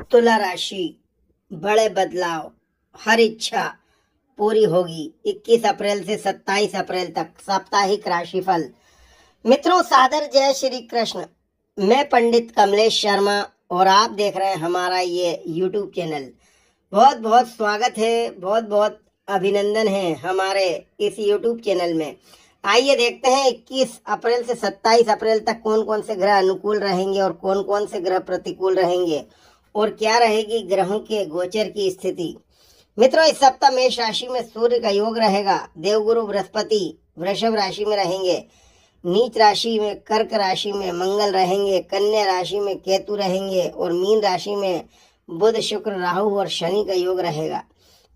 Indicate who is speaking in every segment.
Speaker 1: तुला राशि, बड़े बदलाव, हर इच्छा पूरी होगी। 21 अप्रैल से 27 अप्रैल तक साप्ताहिक राशिफल। मित्रों, सादर जय श्री कृष्ण। मैं पंडित कमलेश शर्मा और आप देख रहे हैं हमारा ये YouTube चैनल। बहुत बहुत स्वागत है, बहुत बहुत अभिनंदन है हमारे इस YouTube चैनल में। आइए देखते हैं 21 अप्रैल से 27 अप्रैल तक कौन कौन से ग्रह अनुकूल रहेंगे और कौन कौन से ग्रह प्रतिकूल रहेंगे और क्या रहेगी ग्रहों के गोचर की स्थिति। मित्रों, इस सप्ताह मेष राशि में सूर्य का योग रहेगा। देवगुरु बृहस्पति वृषभ राशि में रहेंगे। नीच राशि में कर्क राशि में मंगल रहेंगे। कन्या राशि में केतु रहेंगे और मीन राशि में बुध शुक्र राहु और शनि का योग रहेगा।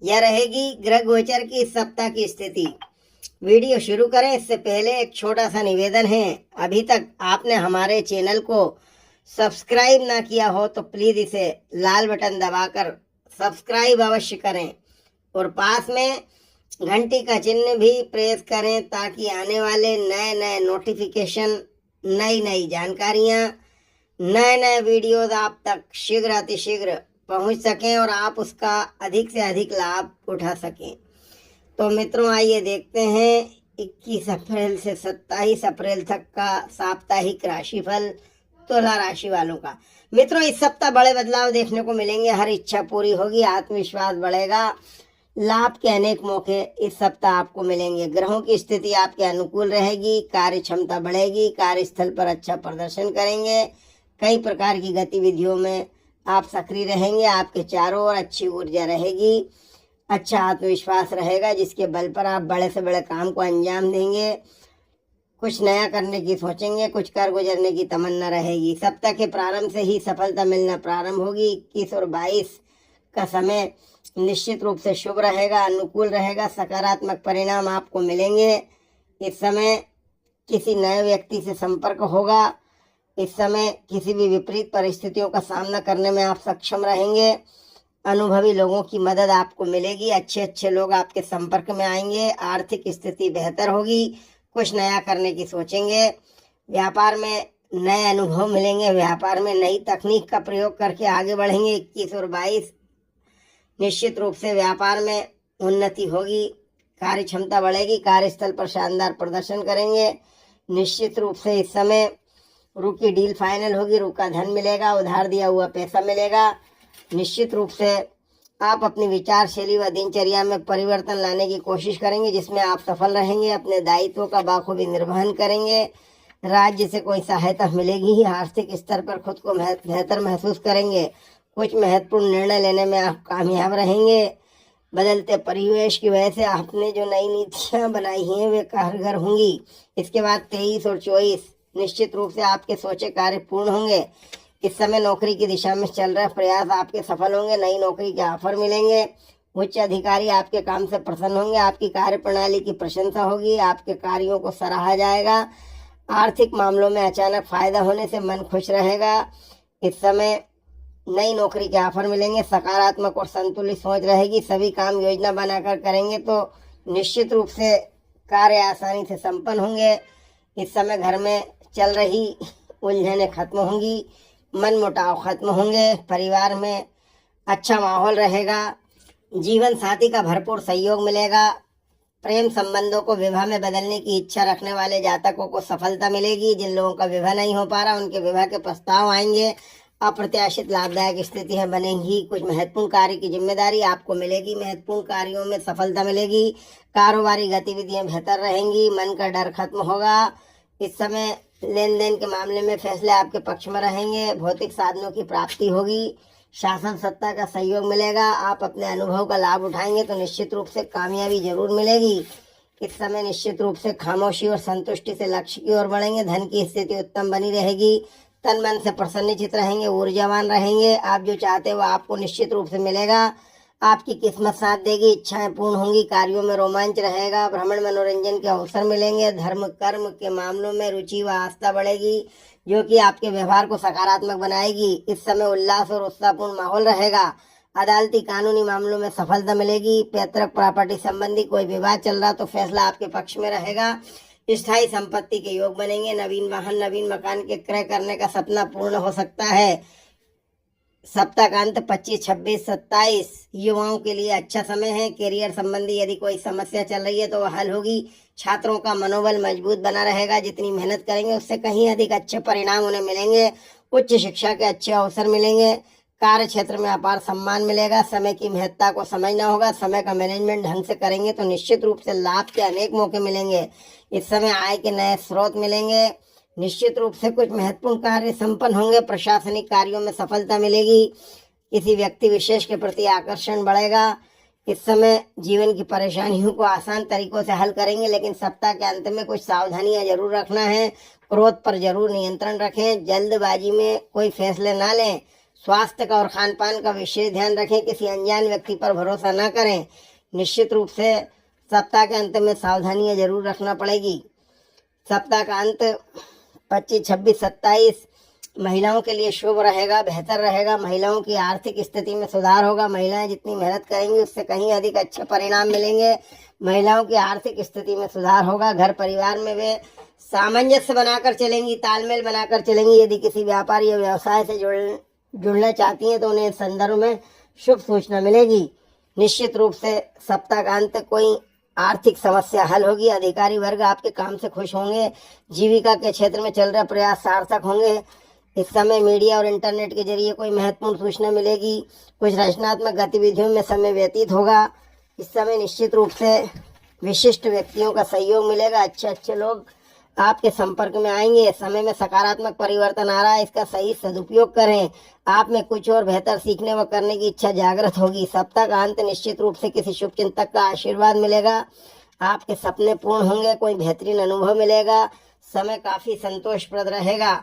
Speaker 1: यह रहेगी ग्रह गोचर की इस सप्ताह की स्थिति। वीडियो शुरू करें इससे पहले एक छोटा सा निवेदन है। अभी तक आपने हमारे चैनल को सब्सक्राइब ना किया हो तो प्लीज इसे लाल बटन दबाकर सब्सक्राइब अवश्य करें और पास में घंटी का चिन्ह भी प्रेस करें ताकि आने वाले नए नए नोटिफिकेशन, नई नई जानकारियां, नए नए वीडियोस आप तक शीघ्र अतिशीघ्र पहुंच सकें और आप उसका अधिक से अधिक लाभ उठा सकें। तो मित्रों, आइए देखते हैं 21 अप्रैल से 27 अप्रैल तक का साप्ताहिक राशिफल तुला राशि वालों का। मित्रों, इस सप्ताह बड़े बदलाव देखने को मिलेंगे। हर इच्छा पूरी होगी, आत्मविश्वास बढ़ेगा, लाभ के अनेक मौके इस सप्ताह आपको मिलेंगे। ग्रहों की स्थिति आपके अनुकूल रहेगी, कार्य क्षमता बढ़ेगी, कार्यस्थल पर अच्छा प्रदर्शन करेंगे, कई प्रकार की गतिविधियों में आप सक्रिय रहेंगे। आपके चारों ओर अच्छी ऊर्जा रहेगी, अच्छा आत्मविश्वास रहेगा जिसके बल पर आप बड़े से बड़े काम को अंजाम देंगे। कुछ नया करने की सोचेंगे, कुछ कर गुजरने की तमन्ना रहेगी। सप्ताह के प्रारंभ से ही सफलता मिलना प्रारंभ होगी। 21 और 22 का समय निश्चित रूप से शुभ रहेगा, अनुकूल रहेगा, सकारात्मक परिणाम आपको मिलेंगे। इस समय किसी नए व्यक्ति से संपर्क होगा। इस समय किसी भी विपरीत परिस्थितियों का सामना करने में आप सक्षम रहेंगे। अनुभवी लोगों की मदद आपको मिलेगी, अच्छे अच्छे लोग आपके संपर्क में आएंगे। आर्थिक स्थिति बेहतर होगी, कुछ नया करने की सोचेंगे। व्यापार में नए अनुभव मिलेंगे, व्यापार में नई तकनीक का प्रयोग करके आगे बढ़ेंगे। 21 और 22 निश्चित रूप से व्यापार में उन्नति होगी, कार्य क्षमता बढ़ेगी, कार्यस्थल पर शानदार प्रदर्शन करेंगे। निश्चित रूप से इस समय रुकी डील फाइनल होगी, रुका धन मिलेगा, उधार दिया हुआ पैसा मिलेगा। निश्चित रूप से आप अपनी विचारशैली व दिनचर्या में परिवर्तन लाने की कोशिश करेंगे जिसमें आप सफल रहेंगे। अपने दायित्वों का बाखूबी निर्वहन करेंगे। राज्य से कोई सहायता मिलेगी ही। आर्थिक स्तर पर खुद को बेहतर महसूस करेंगे। कुछ महत्वपूर्ण निर्णय लेने में आप कामयाब रहेंगे। बदलते परिवेश की वजह से आपने जो नई नीतियां बनाई हैं वे कारगर होंगी। इसके बाद 23 और 24 निश्चित रूप से आपके सोचे कार्य पूर्ण होंगे। इस समय नौकरी की दिशा में चल रहे प्रयास आपके सफल होंगे। नई नौकरी के ऑफर मिलेंगे। उच्च अधिकारी आपके काम से प्रसन्न होंगे। आपकी कार्य प्रणाली की प्रशंसा होगी, आपके कार्यों को सराहा जाएगा। आर्थिक मामलों में अचानक फायदा होने से मन खुश रहेगा। इस समय नई नौकरी के ऑफर मिलेंगे। सकारात्मक और संतुलित सोच रहेगी। सभी काम योजना बनाकर करेंगे तो निश्चित रूप से कार्य आसानी से संपन्न होंगे। इस समय घर में चल रही उलझनें खत्म होंगी, मन मुटाव खत्म होंगे, परिवार में अच्छा माहौल रहेगा, जीवन साथी का भरपूर सहयोग मिलेगा। प्रेम संबंधों को विवाह में बदलने की इच्छा रखने वाले जातकों को सफलता मिलेगी। जिन लोगों का विवाह नहीं हो पा रहा उनके विवाह के प्रस्ताव आएंगे। अप्रत्याशित लाभदायक स्थितियां बनेंगी। कुछ महत्वपूर्ण कार्य की जिम्मेदारी आपको मिलेगी। महत्वपूर्ण कार्यों में सफलता मिलेगी। कारोबारी गतिविधियां बेहतर रहेंगी। मन का डर खत्म होगा। इस समय लेन देन के मामले में फैसले आपके पक्ष में रहेंगे। भौतिक साधनों की प्राप्ति होगी। शासन सत्ता का सहयोग मिलेगा। आप अपने अनुभव का लाभ उठाएंगे तो निश्चित रूप से कामयाबी जरूर मिलेगी। इस समय निश्चित रूप से खामोशी और संतुष्टि से लक्ष्य की ओर बढ़ेंगे। धन की स्थिति उत्तम बनी रहेगी। तन मन से प्रसन्नचित रहेंगे, ऊर्जावान रहेंगे। आप जो चाहते हो आपको निश्चित रूप से मिलेगा। आपकी किस्मत साथ देगी, इच्छाएं पूर्ण होंगी, कार्यों में रोमांच रहेगा, भ्रमण मनोरंजन के अवसर मिलेंगे। धर्म कर्म के मामलों में रुचि व आस्था बढ़ेगी जो कि आपके व्यवहार को सकारात्मक बनाएगी। इस समय उल्लास और उत्साहपूर्ण माहौल रहेगा। अदालती कानूनी मामलों में सफलता मिलेगी। पैतृक प्रॉपर्टी संबंधी कोई विवाद चल रहा तो फैसला आपके पक्ष में रहेगा। स्थायी संपत्ति के योग बनेंगे। नवीन वाहन, नवीन मकान के क्रय करने का सपना पूर्ण हो सकता है। सप्ताह का अंत 25, 26, 27 युवाओं के लिए अच्छा समय है। करियर संबंधी यदि कोई समस्या चल रही है तो वह हल होगी। छात्रों का मनोबल मजबूत बना रहेगा। जितनी मेहनत करेंगे उससे कहीं अधिक अच्छे परिणाम उन्हें मिलेंगे। उच्च शिक्षा के अच्छे अवसर मिलेंगे। कार्य क्षेत्र में अपार सम्मान मिलेगा। समय की महत्ता को समझना होगा। समय का मैनेजमेंट ढंग से करेंगे तो निश्चित रूप से लाभ के अनेक मौके मिलेंगे। इस समय आय के नए स्रोत मिलेंगे। निश्चित रूप से कुछ महत्वपूर्ण कार्य संपन्न होंगे। प्रशासनिक कार्यों में सफलता मिलेगी। किसी व्यक्ति विशेष के प्रति आकर्षण बढ़ेगा। इस समय जीवन की परेशानियों को आसान तरीकों से हल करेंगे, लेकिन सप्ताह के अंत में कुछ सावधानियां जरूर रखना है। क्रोध पर जरूर नियंत्रण रखें। जल्दबाजी में कोई फैसले ना लें। स्वास्थ्य का और खान पान का विशेष ध्यान रखें। किसी अनजान व्यक्ति पर भरोसा ना करें। निश्चित रूप से सप्ताह के अंत में सावधानियां जरूर रखना पड़ेगी। सप्ताह का अंत 25, 26, 27 महिलाओं के लिए शुभ रहेगा, बेहतर रहेगा। महिलाओं की आर्थिक स्थिति में सुधार होगा। महिलाएं जितनी मेहनत करेंगी उससे कहीं अधिक अच्छे परिणाम मिलेंगे। महिलाओं की आर्थिक स्थिति में सुधार होगा। घर परिवार में वे सामंजस्य बनाकर चलेंगी, तालमेल बनाकर चलेंगी। यदि किसी व्यापार या व्यवसाय से जुड़ना चाहती हैं तो उन्हें इस संदर्भ में शुभ सूचना मिलेगी। निश्चित रूप से सप्ताह का अंत कोई आर्थिक समस्या हल होगी। अधिकारी वर्ग आपके काम से खुश होंगे। जीविका के क्षेत्र में चल रहे प्रयास सार्थक होंगे। इस समय मीडिया और इंटरनेट के जरिए कोई महत्वपूर्ण सूचना मिलेगी। कुछ रचनात्मक गतिविधियों में समय व्यतीत होगा। इस समय निश्चित रूप से विशिष्ट व्यक्तियों का सहयोग मिलेगा। अच्छे लोग आपके संपर्क में आएंगे। समय में सकारात्मक परिवर्तन आ रहा है, इसका सही सदुपयोग करें। आप में कुछ और बेहतर सीखने व करने की इच्छा जागृत होगी। सप्ताह का अंत निश्चित रूप से किसी शुभचिंतक का आशीर्वाद मिलेगा। आपके सपने पूर्ण होंगे। कोई बेहतरीन अनुभव मिलेगा। समय काफी संतोषप्रद रहेगा।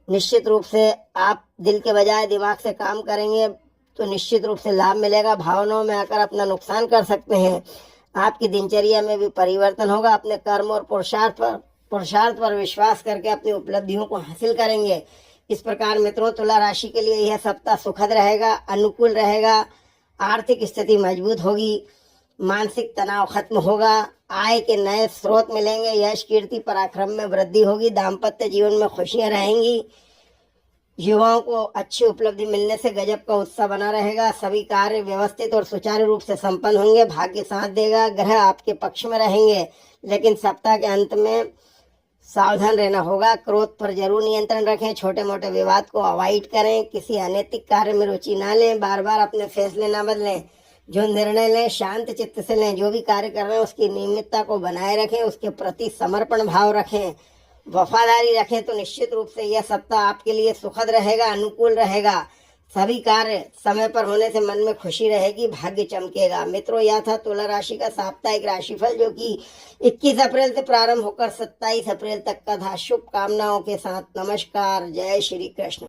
Speaker 1: निश्चित रूप से आप दिल के बजाय दिमाग से काम करेंगे तो निश्चित रूप से लाभ मिलेगा। भावनाओं में आकर अपना नुकसान कर सकते हैं। आपकी दिनचर्या में भी परिवर्तन होगा। अपने कर्म और पुरुषार्थ पर विश्वास करके अपनी उपलब्धियों को हासिल करेंगे। इस प्रकार मित्रों, तुला राशि के लिए यह सप्ताह सुखद रहेगा, अनुकूल रहेगा। आर्थिक स्थिति मजबूत होगी। मानसिक तनाव खत्म होगा। आय के नए स्रोत मिलेंगे। यश, कीर्ति, पराक्रम में वृद्धि होगी। दाम्पत्य जीवन में खुशियां रहेंगी। युवाओं को अच्छी उपलब्धि मिलने से गजब का उत्साह बना रहेगा। सभी कार्य व्यवस्थित और सुचारू रूप से संपन्न होंगे। भाग्य साथ देगा। ग्रह आपके पक्ष में रहेंगे, लेकिन सप्ताह के अंत में सावधान रहना होगा। क्रोध पर जरूर नियंत्रण रखें। छोटे मोटे विवाद को अवॉइड करें। किसी अनैतिक कार्य में रुचि ना लें। बार बार अपने फैसले ना बदलें। जो निर्णय लें शांत चित्त से लें। जो भी कार्य कर रहे हैं उसकी नियमितता को बनाए रखें। उसके प्रति समर्पण भाव रखें, वफादारी रखें, तो निश्चित रूप से यह सप्ताह आपके लिए सुखद रहेगा, अनुकूल रहेगा। सभी कार्य समय पर होने से मन में खुशी रहेगी, भाग्य चमकेगा। मित्रों, यह था तुला राशि का साप्ताहिक राशिफल, जो कि 21 अप्रैल से प्रारंभ होकर 27 अप्रैल तक का था। शुभकामनाओं के साथ नमस्कार। जय श्री कृष्ण।